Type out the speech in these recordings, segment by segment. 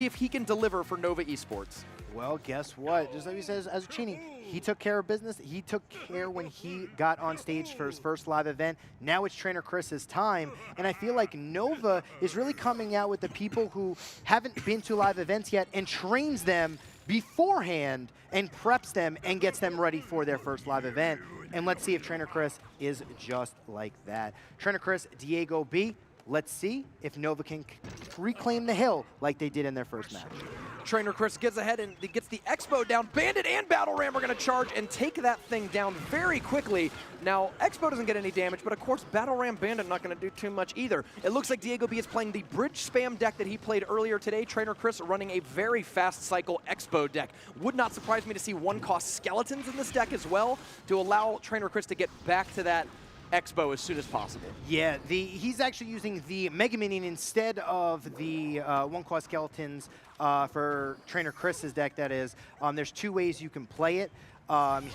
if he can deliver for Nova Esports. Well, guess what? Just like he says, as a Chini, he took care of business. He took care when he got on stage for his first live event. Now it's Trainer Chris's time. And I feel like Nova is really coming out with the people who haven't been to live events yet and trains them beforehand and preps them and gets them ready for their first live event. And let's see if Trainer Chris is just like that. Trainer Chris, Diego B. Let's see if Nova can reclaim the hill like they did in their first match. Trainer Chris gets ahead and gets the Expo down. Bandit and Battle Ram are going to charge and take that thing down very quickly. Now, Expo doesn't get any damage, but of course, Battle Ram Bandit not going to do too much either. It looks like Diego B is playing the bridge spam deck that he played earlier today. Trainer Chris running a very fast cycle Expo deck. Would not surprise me to see one-cost skeletons in this deck as well to allow Trainer Chris to get back to that Expo as soon as possible. Yeah, he's actually using the Mega Minion instead of the one-cost skeletons for Trainer Chris's deck, that is. There's two ways you can play it.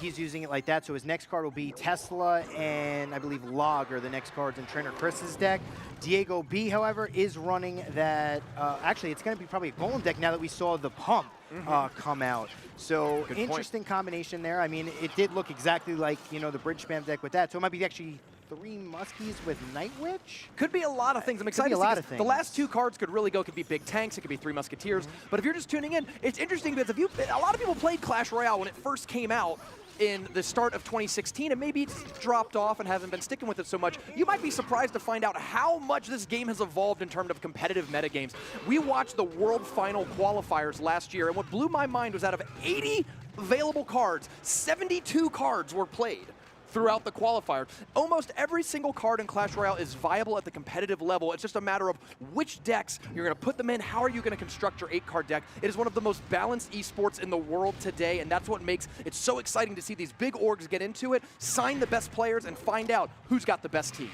He's using it like that, so his next card will be Tesla and I believe Log are the next cards in Trainer Chris's deck. Diego B, however, is running that, actually it's going to be probably a Golem deck now that we saw the pump come out. So interesting combination there. I mean, it did look exactly like, you know, the bridge spam deck with that, so it might be actually 3 Muskies with Night Witch? Could be a lot of things. I'm excited to see the last 2 cards could really go. It could be big tanks, it could be 3 Musketeers. But if you're just tuning in, it's interesting because a lot of people played Clash Royale when it first came out in the start of 2016, and maybe it's dropped off and hasn't been sticking with it so much. You might be surprised to find out how much this game has evolved in terms of competitive metagames. We watched the World Final qualifiers last year, and what blew my mind was out of 80 available cards, 72 cards were played throughout the qualifier. Almost every single card in Clash Royale is viable at the competitive level. It's just a matter of which decks you're going to put them in. How are you going to construct your 8-card deck? It is one of the most balanced esports in the world today, and that's what makes it so exciting to see these big orgs get into it, sign the best players, and find out who's got the best team.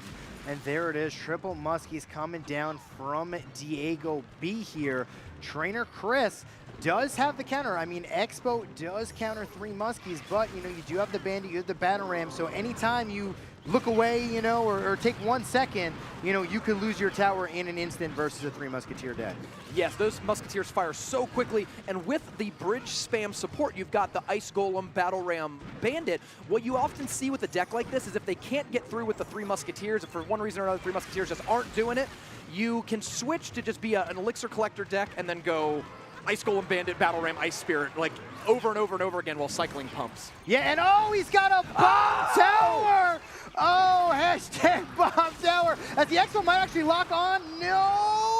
And there it is, triple Muskies coming down from Diego B here. Trainer Chris does have the counter. I mean, Expo does counter 3 Muskies, but, you know, you do have the Bandit, you have the Battle Ram, so anytime you look away, you know, or take 1 second, you know, you could lose your tower in an instant versus a 3 Musketeer deck. Yes, those Musketeers fire so quickly, and with the bridge spam support, you've got the Ice Golem, Battle Ram, Bandit. What you often see with a deck like this is if they can't get through with the 3 Musketeers, if for one reason or another 3 Musketeers just aren't doing it, you can switch to just be an Elixir Collector deck and then go Ice Golem, Bandit, Battle Ram, Ice Spirit, like over and over and over again while cycling pumps. Yeah, and oh, he's got a bomb tower! Oh, hashtag bomb tower. As the Expo might actually lock on. No!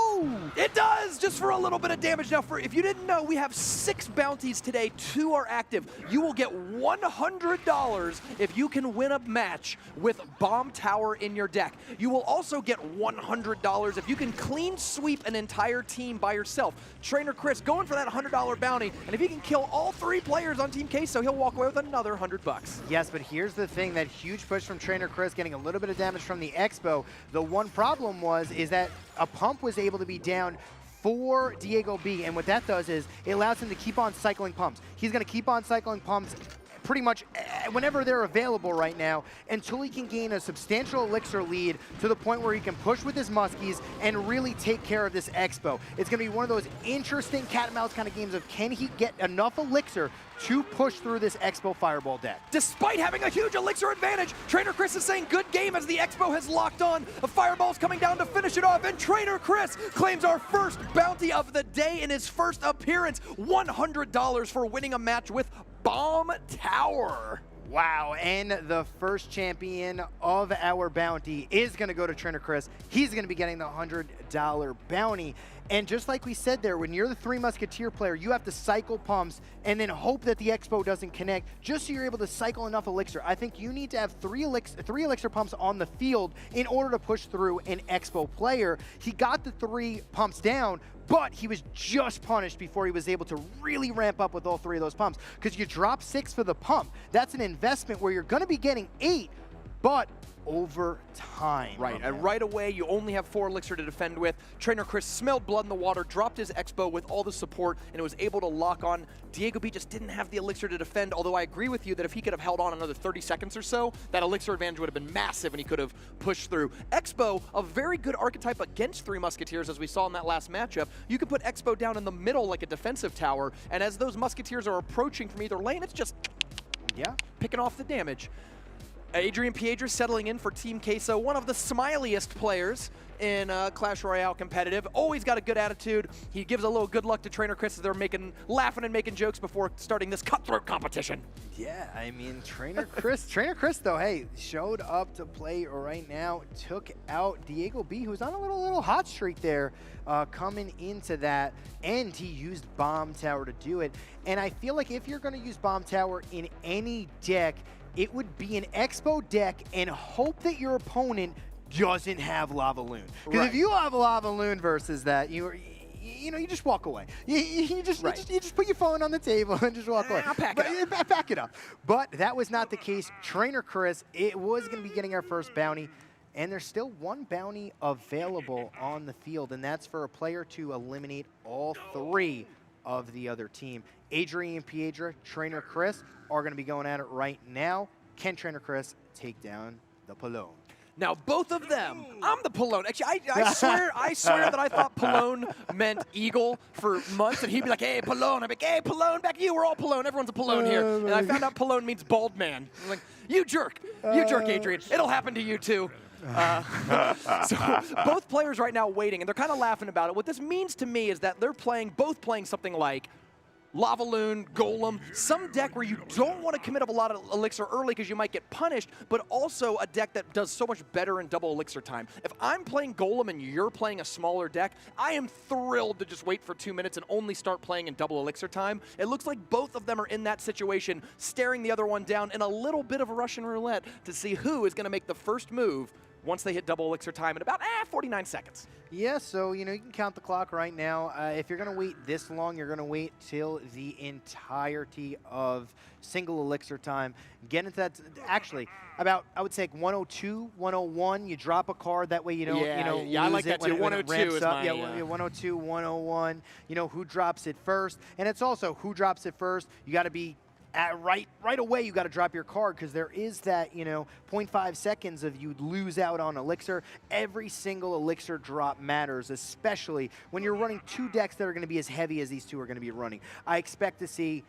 It does, just for a little bit of damage. Now, if you didn't know, we have 6 bounties today. 2 are active. You will get $100 if you can win a match with Bomb Tower in your deck. You will also get $100 if you can clean sweep an entire team by yourself. Trainer Chris going for that $100 bounty, and if he can kill all 3 players on Team Queso, he'll walk away with another $100. Yes, but here's the thing, that huge push from Trainer Chris, getting a little bit of damage from the Expo. The one problem is that a pump was able to be down for Diego B, and what that does is it allows him to keep on cycling pumps. He's going to keep on cycling pumps pretty much whenever they're available right now until he can gain a substantial Elixir lead to the point where he can push with his Muskies and really take care of this Expo. It's going to be one of those interesting cat and mouse kind of games of can he get enough Elixir to push through this Expo Fireball deck. Despite having a huge Elixir advantage, Trainer Chris is saying good game as the Expo has locked on. A Fireball's coming down to finish it off, and Trainer Chris claims our first bounty of the day in his first appearance. $100 for winning a match with Bomb Tower. Wow, and the first champion of our bounty is going to go to Trainer Chris. He's going to be getting the $100 bounty. And just like we said there, when you're the 3 Musketeer player, you have to cycle pumps and then hope that the Expo doesn't connect just so you're able to cycle enough Elixir. I think you need to have 3 Elixir pumps on the field in order to push through an Expo player. He got the 3 pumps down, but he was just punished before he was able to really ramp up with all 3 of those pumps. Because you drop 6 for the pump. That's an investment where you're going to be getting 8, but over time. Right, and right away, you only have 4 elixir to defend with. Trainer Chris smelled blood in the water, dropped his Expo with all the support, and was able to lock on. Diego B just didn't have the elixir to defend, although I agree with you that if he could have held on another 30 seconds or so, that elixir advantage would have been massive and he could have pushed through. Expo, a very good archetype against 3 Musketeers, as we saw in that last matchup. You could put Expo down in the middle like a defensive tower, and as those Musketeers are approaching from either lane, it's just picking off the damage. Adrian Piedra settling in for Team Queso, one of the smiliest players in Clash Royale competitive. Always got a good attitude. He gives a little good luck to Trainer Chris as they're laughing and making jokes before starting this cutthroat competition. Yeah, I mean, Trainer Chris though, hey, showed up to play right now, took out Diego B, who's on a little hot streak there coming into that, and he used Bomb Tower to do it. And I feel like if you're going to use Bomb Tower in any deck, it would be an Expo deck and hope that your opponent doesn't have Lava Loon. Because if you have Lava Loon versus that, you just walk away. You just put your phone on the table and just walk away. I'll back it up. But that was not the case. Trainer Chris, it was going to be getting our first bounty. And there's still 1 bounty available on the field, and that's for a player to eliminate all 3 of the other team. Adrian Piedra, Trainer Chris are going to be going at it right now. Can Trainer Chris take down the Pallone? Now, both of them, I'm the Pallone. Actually, I swear that I thought Pallone meant eagle for months, and he'd be like, hey, Pallone. I'd be like, hey, Pallone, back at you. We're all Pallone. Everyone's a Pallone here. And I found out Pallone means bald man. I'm like, you jerk, Adrian. It'll happen to you, too. So both players right now waiting, and they're kind of laughing about it. What this means to me is that they're both playing something like Lava Loon, Golem, some deck where you don't want to commit up a lot of elixir early because you might get punished, but also a deck that does so much better in double elixir time. If I'm playing Golem and you're playing a smaller deck, I am thrilled to just wait for 2 minutes and only start playing in double elixir time. It looks like both of them are in that situation, staring the other one down in a little bit of a Russian roulette to see who is going to make the first move once they hit double elixir time in about 49 seconds. Yeah, so you can count the clock right now. If you're going to wait this long, you're going to wait till the entirety of single elixir time. Get into that, actually, about, I would say, like 102, 101, you drop a card, that way you don't, I like that too. 102 is my, 102, 101, who drops it first. And it's also who drops it first. You got to be right away, you got to drop your card because there is that 0.5 seconds of you lose out on elixir. Every single elixir drop matters, especially when you're running 2 decks that are going to be as heavy as these 2 are going to be running. I expect to see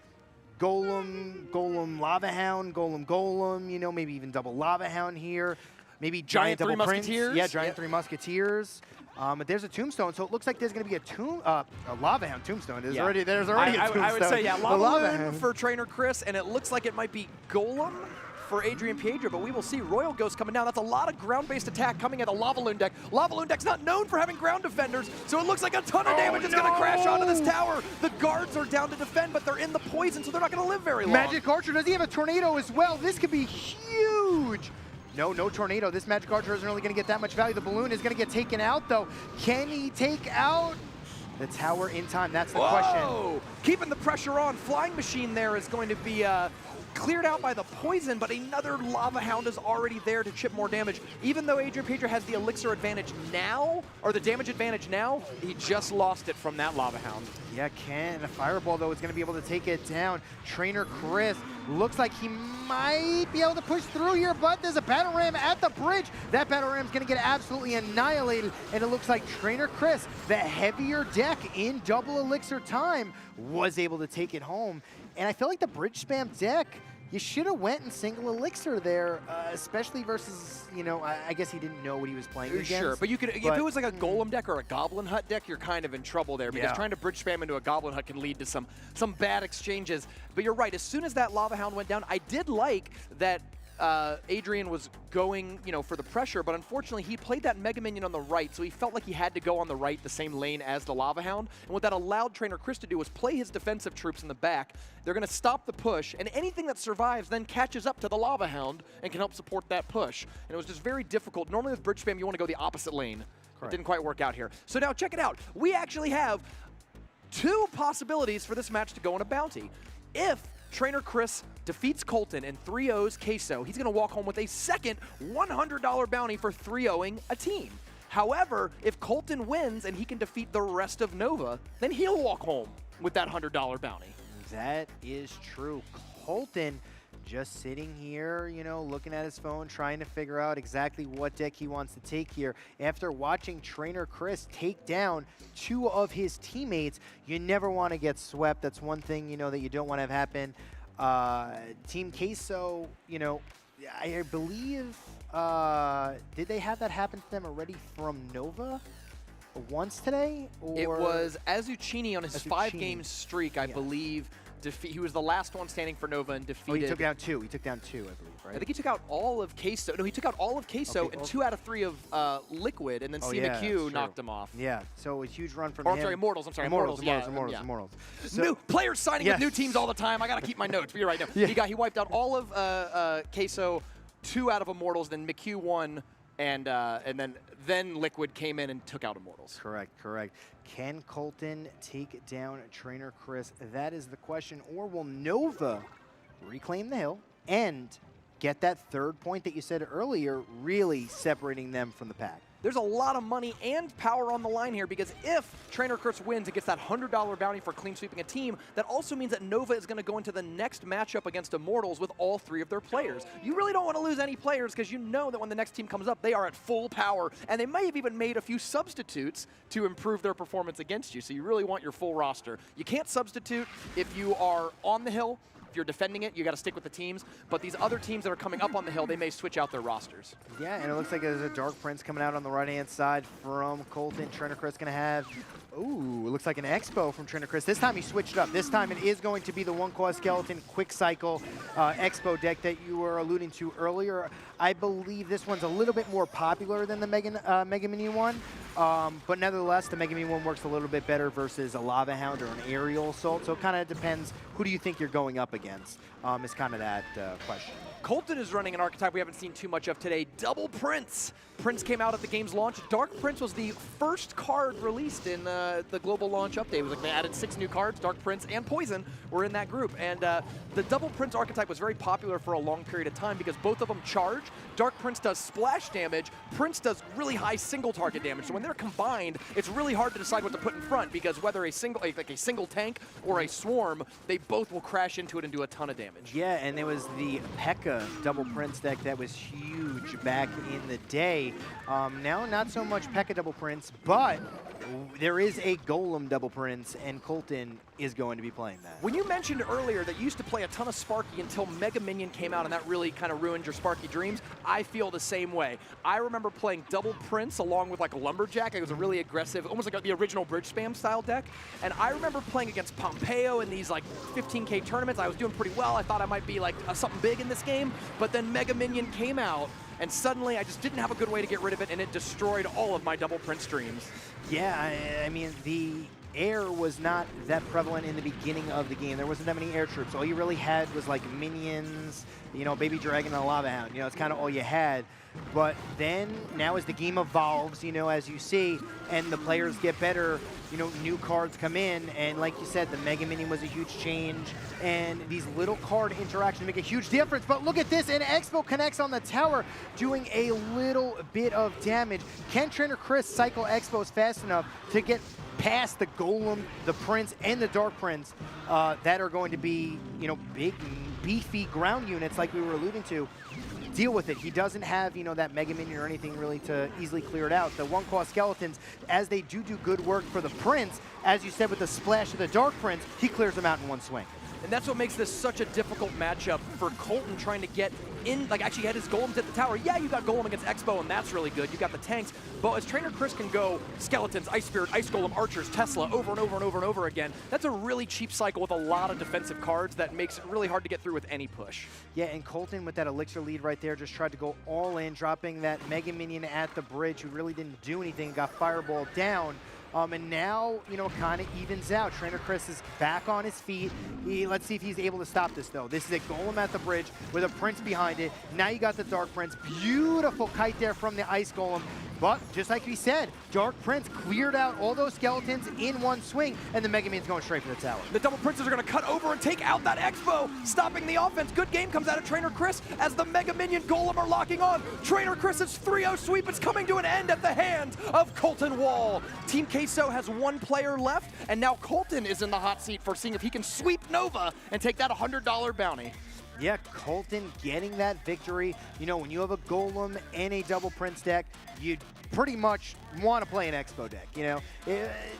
Golem, Lava Hound, Golem, maybe even double Lava Hound here. Maybe giant double 3 Prince. Musketeers. Yeah, giant 3 Musketeers. But there's a tombstone, so it looks like there's going to be a Lava Hound tombstone. There's already a tombstone. I would say, Lava Loon for Trainer Chris, and it looks like it might be Golem for Adrian Piedra, but we will see. Royal Ghost coming down. That's a lot of ground-based attack coming at the Lava Loon deck. Lava Loon deck's not known for having ground defenders, so it looks like a ton of damage is going to crash onto this tower. The guards are down to defend, but they're in the poison, so they're not going to live very long. Magic Archer, does he have a tornado as well? This could be huge. No tornado. This Magic Archer isn't really going to get that much value. The balloon is going to get taken out, though. Can he take out the tower in time? That's the question. Keeping the pressure on. Flying Machine there is going to be cleared out by the poison, but another Lava Hound is already there to chip more damage. Even though Adrian Piedra has the elixir advantage now, or the damage advantage now, he just lost it from that Lava Hound. Yeah, a Fireball, though, is going to be able to take it down. Trainer Chris looks like he might be able to push through here, but there's a Battle Ram at the bridge. That Battle Ram is going to get absolutely annihilated, and it looks like Trainer Chris, the heavier deck in double elixir time, was able to take it home. And I feel like the bridge spam deck, you should have went in single elixir there, especially versus, I guess he didn't know what he was playing against. Sure, but you could, if it was like a Golem deck or a Goblin Hut deck, you're kind of in trouble there because trying to bridge spam into a Goblin Hut can lead to some bad exchanges. But you're right, as soon as that Lava Hound went down, I did like that Adrian was going, for the pressure, but unfortunately he played that Mega Minion on the right, so he felt like he had to go on the right, the same lane as the Lava Hound. And what that allowed Trainer Chris to do was play his defensive troops in the back. They're going to stop the push, and anything that survives then catches up to the Lava Hound and can help support that push. And it was just very difficult. Normally with bridge spam, you want to go the opposite lane. Correct. It didn't quite work out here. So now check it out. We actually have 2 possibilities for this match to go on a bounty. If Trainer Chris defeats Colton and 3-0s Queso. He's going to walk home with a second $100 bounty for 3-0ing a team. However, if Colton wins and he can defeat the rest of Nova, then he'll walk home with that $100 bounty. That is true. Colton just sitting here, you know, looking at his phone, trying to figure out exactly what deck he wants to take here. After watching Trainer Chris take down 2 of his teammates, you never want to get swept. That's one thing, you know, that you don't want to have happen. Team Queso, you know, I believe, did they have that happen to them already from Nova once today? Or? It was Azucini on his 5-game streak, I believe. He was the last one standing for Nova and defeated. Oh, he took down 2. He took down 2, I believe, right? I think he took out all of Queso. No, he took out all of Queso and 2 out of 3 of Liquid, and then McHugh knocked him off. Yeah, so a huge run from him. I'm sorry, Immortals. I'm sorry, Immortals. Immortals. So, new players signing with new teams all the time. I got to keep my notes. But you're right. No. He wiped out all of Queso, 2 out of Immortals, then McHugh won, and then Liquid came in and took out Immortals. Correct. Can Colton take down Trainer Chris? That is the question. Or will Nova reclaim the hill and get that 3rd point that you said earlier, really separating them from the pack? There's a lot of money and power on the line here, because if Trainer Chris wins and gets that $100 bounty for clean sweeping a team, that also means that Nova is going to go into the next matchup against Immortals with all 3 of their players. You really don't want to lose any players, because you know that when the next team comes up, they are at full power, and they may have even made a few substitutes to improve their performance against you, so you really want your full roster. You can't substitute if you are on the hill. If you're defending it, you got to stick with the teams. But these other teams that are coming up on the hill, they may switch out their rosters. Yeah, and it looks like there's a Dark Prince coming out on the right-hand side from Colton. Trainer Chris going to have, ooh, it looks like an Expo from Trainer Chris. This time he switched up. This time it is going to be the 1-cost skeleton quick cycle Expo deck that you were alluding to earlier. I believe this one's a little bit more popular than the Mega Minion one. But nevertheless, the Mega Minion one works a little bit better versus a Lava Hound or an Aerial Assault. So it kind of depends, who do you think you're going up against, is kind of that question. Colton is running an archetype we haven't seen too much of today, Double Prince. Prince came out at the game's launch. Dark Prince was the first card released in the global launch update. It was like they added 6 new cards. Dark Prince and Poison were in that group. And the Double Prince archetype was very popular for a long period of time because both of them charge. Dark Prince does splash damage. Prince does really high single target damage. So when they're combined, it's really hard to decide what to put in front, because whether a single tank or a swarm, they both will crash into it and do a ton of damage. Yeah, and there was the P.E.K.K.A. Double Prince deck that was huge back in the day. Now, not so much P.E.K.K.A. Double Prince, but there is a Golem Double Prince, and Colton is going to be playing that. When you mentioned earlier that you used to play a ton of Sparky until Mega Minion came out and that really kind of ruined your Sparky dreams, I feel the same way. I remember playing Double Prince along with like a Lumberjack. It was a really aggressive, almost like the original Bridge Spam style deck. And I remember playing against Pompeo in these like 15K tournaments. I was doing pretty well. I thought I might be like something big in this game, but then Mega Minion came out, and suddenly I just didn't have a good way to get rid of it, and it destroyed all of my Double Prince dreams. Yeah, I mean, the air was not that prevalent in the beginning of the game. There wasn't that many air troops. All you really had was like minions, you know, Baby Dragon and a Lava Hound. You know, it's kind of all you had. But then, now as the game evolves, you know, as you see, and the players get better, you know, new cards come in, and like you said, the Mega Minion was a huge change, and these little card interactions make a huge difference. But look at this, and Expo connects on the tower, doing a little bit of damage. Can Trainer Chris cycle Expos fast enough to get past the Golem, the Prince, and the Dark Prince that are going to be, you know, big, beefy ground units like we were alluding to? Deal with it. He doesn't have, you know, that Mega Minion or anything really to easily clear it out. The 1-cost skeletons, as they do good work for the Prince, as you said with the splash of the Dark Prince, he clears them out in one swing. And that's what makes this such a difficult matchup for Colton, trying to get in, like actually had his golems at the tower. Yeah, you got Golem against Expo, and that's really good. You got the tanks, but as Trainer Chris can go Skeletons, Ice Spirit, Ice Golem, Archers, Tesla over and over and over and over again, that's a really cheap cycle with a lot of defensive cards that makes it really hard to get through with any push. Yeah, and Colton with that Elixir lead right there just tried to go all in, dropping that Mega Minion at the bridge, who really didn't do anything, got fireballed down. And now, you know, kind of evens out. Trainer Chris is back on his feet. Let's see if he's able to stop this, though. This is a golem at the bridge with a Prince behind it. Now you got the Dark Prince. Beautiful kite there from the Ice Golem. But just like we said, Dark Prince cleared out all those skeletons in one swing, and the Mega Man's going straight for the tower. The double Princes are going to cut over and take out that Expo, stopping the offense. Good game comes out of Trainer Chris as the Mega Minion Golem are locking on. Trainer Chris's 3-0 sweep is coming to an end at the hands of Colton Wall. Team Queso has one player left, and now Colton is in the hot seat for seeing if he can sweep Nova and take that $100 bounty. Yeah, Colton getting that victory. You know, when you have a Golem and a double Prince deck, you pretty much want to play an Expo deck, you know.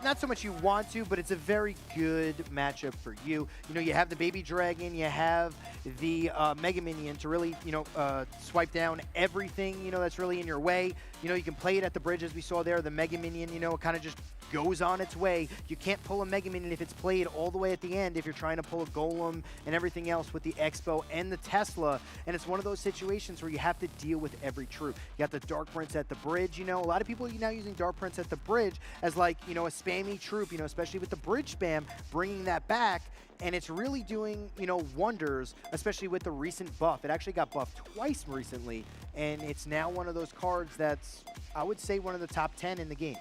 Not so much you want to, but it's a very good matchup for you. You know, you have the Baby Dragon, you have the Mega Minion to really, you know, swipe down everything, you know, that's really in your way. You know, you can play it at the bridge as we saw there. The Mega Minion, you know, it kind of just goes on its way. You can't pull a Mega Minion if it's played all the way at the end if you're trying to pull a Golem and everything else with the Expo and the Tesla. And it's one of those situations where you have to deal with every troop. You got the Dark Prince at the bridge, you know. A lot of people are now using Dark Prince at the bridge as like, you know, a spammy troop, you know, especially with the bridge spam, bringing that back. And it's really doing, you know, wonders, especially with the recent buff. It actually got buffed twice recently, and it's now one of those cards that's, I would say, one of the top 10 in the game.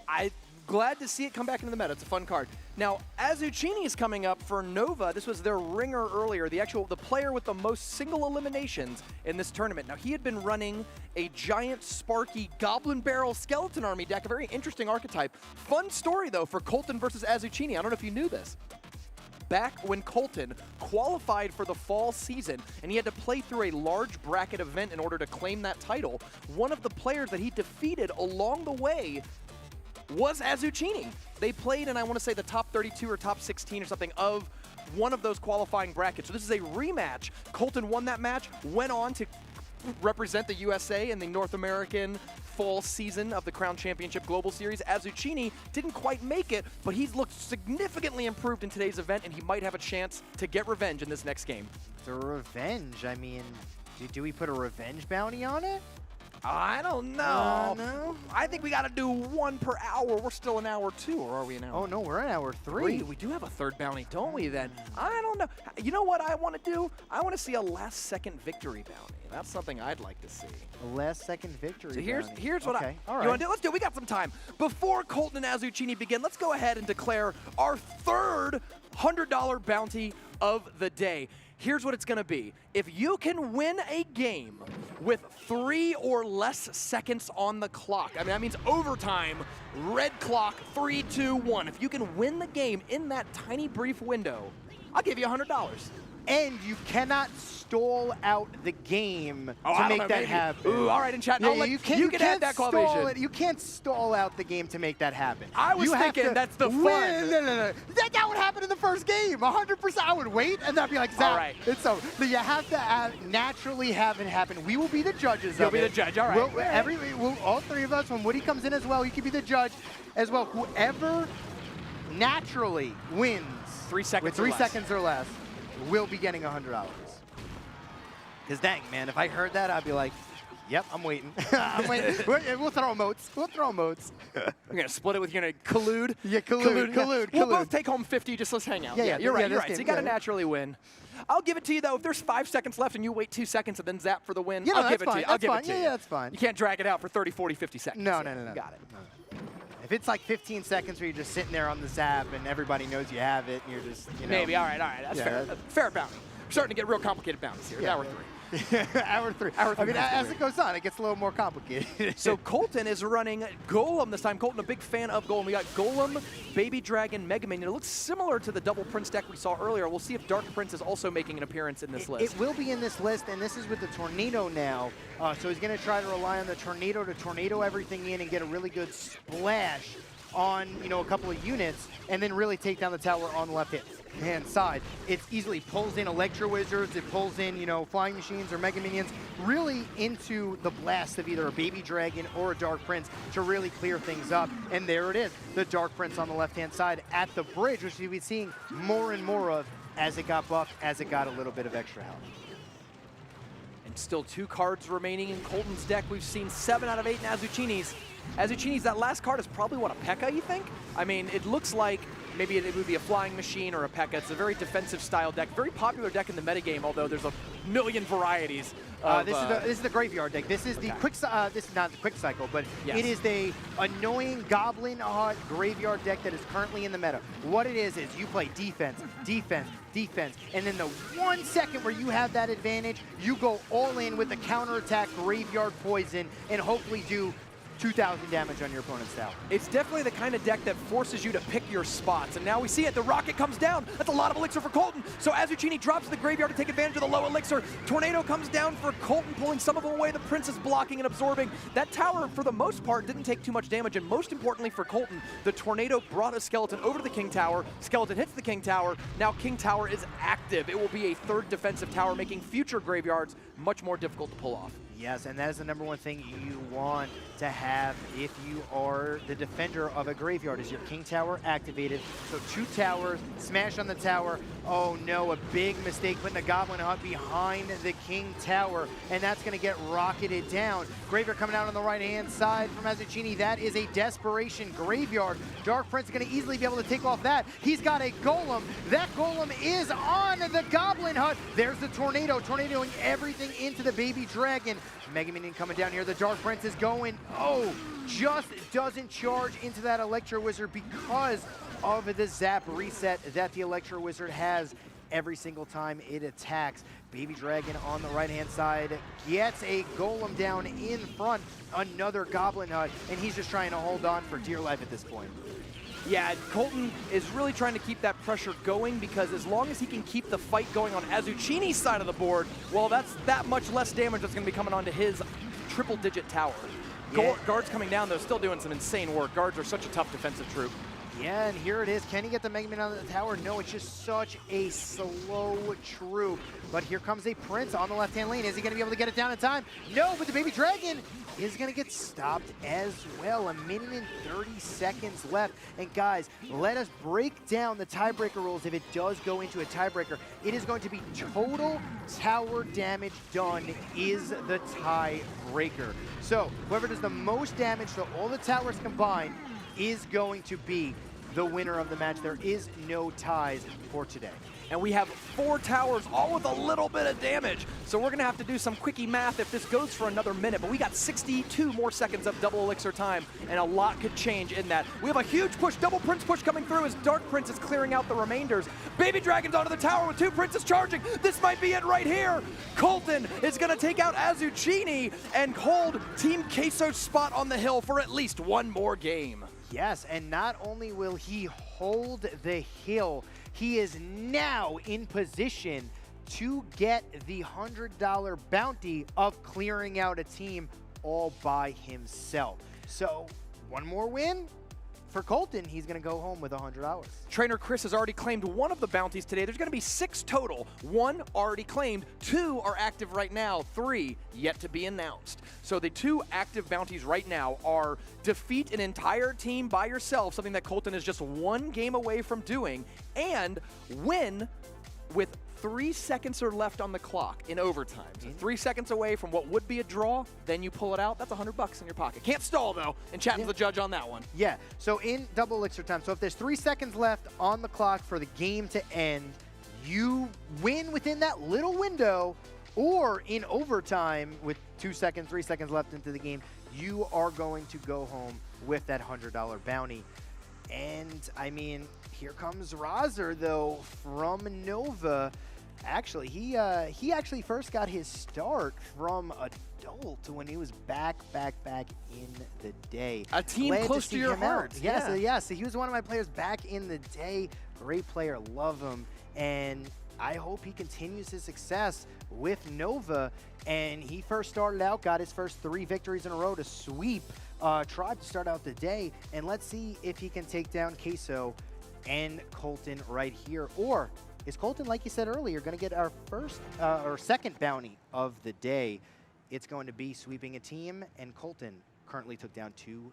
I'm glad to see it come back into the meta. It's a fun card. Now, Azucini is coming up for Nova. This was their ringer earlier, the player with the most single eliminations in this tournament. Now, he had been running a giant, sparky Goblin Barrel Skeleton Army deck, a very interesting archetype. Fun story, though, for Colton versus Azucini. I don't know if you knew this. Back when Colton qualified for the fall season and he had to play through a large bracket event in order to claim that title, one of the players that he defeated along the way was Azucini. They played in, I want to say, the top 32 or top 16 or something of one of those qualifying brackets. So this is a rematch. Colton won that match, went on to represent the USA in the North American fall season of the Crown Championship Global Series. Azucini didn't quite make it, but he's looked significantly improved in today's event, and he might have a chance to get revenge in this next game. The revenge, I mean, do we put a revenge bounty on it? I don't know. No? I think we got to do one per hour. We're still in hour 2, or are we in hour? Oh, no, we're in hour 3. We do have a third bounty, don't we, then? I don't know. You know what I want to do? I want to see a last-second victory bounty. That's something I'd like to see. A last-second victory So here's bounty. what okay. I... All right. You want to do? Let's do it. We got some time. Before Colton and Azucini begin, let's go ahead and declare our third $100 bounty of the day. Here's what it's going to be. If you can win a game with 3 or less seconds on the clock, I mean, that means overtime, red clock, 3, 2, 1. If you can win the game in that tiny brief window, I'll give you $100. And you cannot stall out the game to make that happen. Ooh, all right, in chat. Yeah, you can't add that stall it. You can't stall out the game to make that happen. I was thinking that's the fun. No. That would happen in the first game. 100%. I would wait, and that'd be like, Zach, all right. It's over. So you have to naturally have it happen. We will be the judges You'll of be it. the judge, all right. All 3 of us, when Woody comes in as well, you can be the judge as well. Whoever naturally wins 3 seconds with 3 seconds or less will be getting $100. Because dang, man, if I heard that, I'd be like, yep, I'm waiting. I'm waiting. We'll throw emotes. You're going to split it with, you're going to collude? Yeah, collude. We'll both take home 50, just let's hang out. Yeah, you're right. Game, So you got to naturally win. I'll give it to you, though. If there's 5 seconds left and you wait 2 seconds and then zap for the win, I'll give it to you. I'll give it to you. Yeah, that's fine. You can't drag it out for 30, 40, 50 seconds. No. Got it. No. If it's like 15 seconds where you're just sitting there on the zap and everybody knows you have it and you're just, you know. Maybe. All right. That's fair. Fair bounty. We're starting to get real complicated bounties here. Yeah, Hour 3. Hour 3. I mean, as it goes on, it gets a little more complicated. So Colton is running Golem this time. Colton, a big fan of Golem. We got Golem, Baby Dragon, Mega Minion. It looks similar to the double Prince deck we saw earlier. We'll see if Dark Prince is also making an appearance in this list. It will be in this list, and this is with the Tornado now. So he's going to try to rely on the Tornado to tornado everything in and get a really good splash on, you know, a couple of units, and then really take down the tower on the left-hand side. It easily pulls in Electro Wizards, it pulls in, you know, Flying Machines or Mega Minions, really into the blast of either a Baby Dragon or a Dark Prince to really clear things up. And there it is, the Dark Prince on the left-hand side at the bridge, which you'll be seeing more and more of as it got buffed, as it got a little bit of extra health. And still 2 cards remaining in Colton's deck. We've seen 7 out of 8 in Azucini's. Azucini's, that last card is probably, what, a P.E.K.K.A, you think? I mean, it looks like maybe it would be a Flying Machine or a P.E.K.K.A. It's a very defensive style deck, very popular deck in the metagame, although there's a million varieties. This is the graveyard deck. This is the quick. This is not the quick cycle, but yes. It is the annoying Goblin Hut graveyard deck that is currently in the meta. What it is you play defense, defense, defense, and then the 1 second where you have that advantage, you go all in with the counterattack graveyard poison and hopefully do 2,000 damage on your opponent's tower. It's definitely the kind of deck that forces you to pick your spots, and now we see it. The rocket comes down. That's a lot of elixir for Colton. So Azucini drops to the graveyard to take advantage of the low elixir. Tornado comes down for Colton, pulling some of them away. The Prince is blocking and absorbing. That tower, for the most part, didn't take too much damage, and most importantly for Colton, the Tornado brought a Skeleton over to the King Tower. Skeleton hits the King Tower. Now King Tower is active. It will be a third defensive tower, making future graveyards much more difficult to pull off. Yes, and that is the #1 thing you want to have if you are the defender of a graveyard, is your King Tower activated. So 2 towers, smash on the tower. Oh no, a big mistake putting the Goblin Hut behind the King Tower, and that's going to get rocketed down. Graveyard coming out on the right-hand side from Azucini. That is a desperation graveyard. Dark Prince is going to easily be able to take off that. He's got a Golem. That Golem is on the Goblin Hut. There's the Tornado. Tornadoing everything into the Baby Dragon. Mega Minion coming down here. The Dark Prince is going, oh, just doesn't charge into that Electro Wizard because of the zap reset that the Electro Wizard has every single time it attacks. Baby Dragon on the right-hand side gets a Golem down in front, another Goblin Hut, and he's just trying to hold on for dear life at this point. Yeah, Colton is really trying to keep that pressure going because as long as he can keep the fight going on Azucini's side of the board, well, that's that much less damage that's going to be coming onto his triple-digit tower. Yeah. Guards coming down, though, still doing some insane work. Guards are such a tough defensive troop. Yeah, and here it is. Can he get the Mega Man on the tower? No, it's just such a slow troop. But here comes a Prince on the left-hand lane. Is he going to be able to get it down in time? No, but the Baby Dragon is going to get stopped as well. 1:30 seconds left. And guys, let us break down the tiebreaker rules if it does go into a tiebreaker. It is going to be total tower damage done is the tiebreaker. So whoever does the most damage to all the towers combined is going to be the winner of the match. There is no ties for today. And we have 4 towers, all with a little bit of damage. So we're gonna have to do some quickie math if this goes for another minute, but we got 62 more seconds of double elixir time, and a lot could change in that. We have a huge push, double Prince push coming through as Dark Prince is clearing out the remainders. Baby Dragon's onto the tower with 2 Princes charging. This might be it right here. Colton is gonna take out Azucini and hold Team Queso's spot on the hill for at least 1 more game. Yes, and not only will he hold the hill, he is now in position to get the $100 bounty of clearing out a team all by himself. So 1 more win for Colton. He's going to go home with $100. Trainer Chris has already claimed 1 of the bounties today. There's going to be 6 total. 1 already claimed, 2 are active right now, 3 yet to be announced. So the 2 active bounties right now are defeat an entire team by yourself, something that Colton is just 1 game away from doing, and win with 3 seconds are left on the clock in overtime. So 3 seconds away from what would be a draw, then you pull it out. That's $100 in your pocket. Can't stall, though, and chat to the judge on that one. Yeah, so in double elixir time, so if there's 3 seconds left on the clock for the game to end, you win within that little window, or in overtime with 2 seconds, 3 seconds left into the game, you are going to go home with that $100 bounty. And, I mean, here comes Razer, though, from Nova. Actually, he actually first got his start from adult when he was back in the day. A team Glad close to your heart. Yeah, so he was one of my players back in the day. Great player, love him. And I hope he continues his success with Nova. And he first started out, got his first 3 victories in a row to sweep Tribe to start out the day. And let's see if he can take down Queso and Colton right here. Or is Colton, like you said earlier, going to get our first or second bounty of the day? It's going to be sweeping a team, and Colton currently took down 2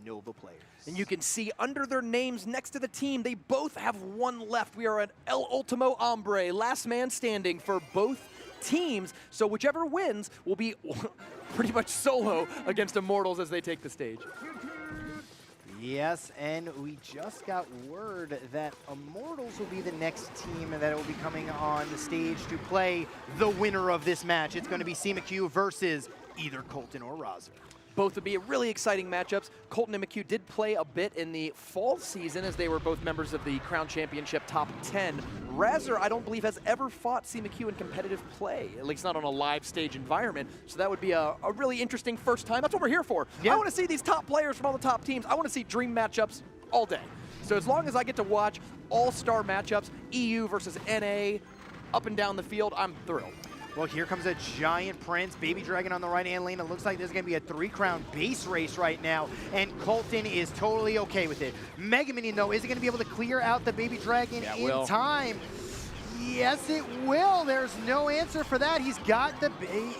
Nova players. And you can see under their names next to the team, they both have 1 left. We are at El Ultimo Hombre, last man standing for both teams. So whichever wins will be pretty much solo against Immortals as they take the stage. Yes, and we just got word that Immortals will be the next team that will be coming on the stage to play the winner of this match. It's going to be Sxsw versus either Colton or Razor. Both would be really exciting matchups. Colton and McHugh did play a bit in the fall season as they were both members of the Crown Championship Top 10. Razor, I don't believe, has ever fought McHugh in competitive play, at least not on a live stage environment. So that would be a really interesting first time. That's what we're here for. Yeah. I want to see these top players from all the top teams. I want to see dream matchups all day. So as long as I get to watch all-star matchups, EU versus NA, up and down the field, I'm thrilled. Well, here comes a giant Prince, Baby Dragon on the right-hand lane. It looks like there's going to be a 3-crown base race right now, and Colton is totally okay with it. Mega Minion, though, is it going to be able to clear out the Baby Dragon in time? Yes, it will. There's no answer for that. He's got the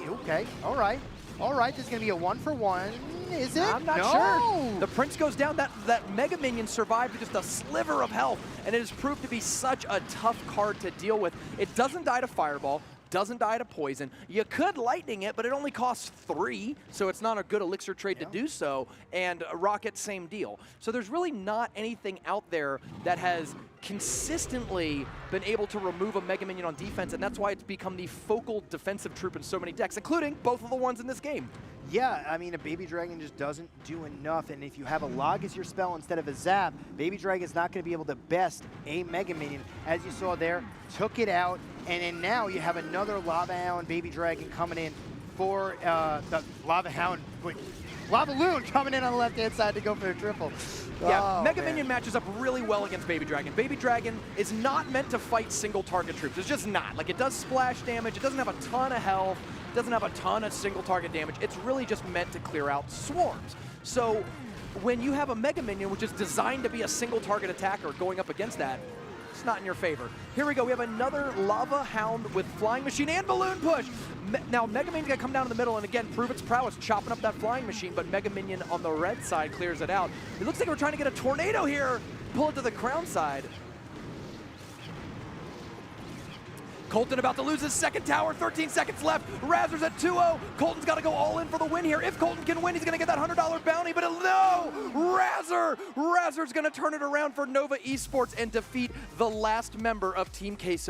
okay, all right. All right, there's going to be a 1-for-1. Is it? I'm not sure. The Prince goes down. That Mega Minion survived with just a sliver of health, and it has proved to be such a tough card to deal with. It doesn't die to Fireball. Doesn't die to poison. You could lightning it, but it only costs 3, so it's not a good elixir trade to do so. And Rocket, same deal. So there's really not anything out there that has consistently been able to remove a Mega Minion on defense, and that's why it's become the focal defensive troop in so many decks, including both of the ones in this game. Yeah, I mean, a Baby Dragon just doesn't do enough, and if you have a Log as your spell instead of a Zap, Baby Dragon's not going to be able to best a Mega Minion. As you saw there, took it out, and then now you have another Lava Hound Baby Dragon coming in for the Lava Hound. Lava Loon coming in on the left-hand side to go for a triple. Yeah, Mega Minion matches up really well against Baby Dragon. Baby Dragon is not meant to fight single target troops. It's just not. Like, it does splash damage. It doesn't have a ton of health. It doesn't have a ton of single target damage. It's really just meant to clear out swarms. So when you have a Mega Minion, which is designed to be a single target attacker going up against that, it's not in your favor. Here we go. We have another Lava Hound with Flying Machine and Balloon Push. Now, Mega Minion's going to come down in the middle and, again, prove its prowess, chopping up that Flying Machine, but Mega Minion on the red side clears it out. It looks like we're trying to get a Tornado here, pull it to the Crown side. Colton about to lose his second tower, 13 seconds left. Razor's at 2-0. Colton's got to go all in for the win here. If Colton can win, he's going to get that $100 bounty, but no! Razor's going to turn it around for Nova Esports and defeat the last member of Team Queso.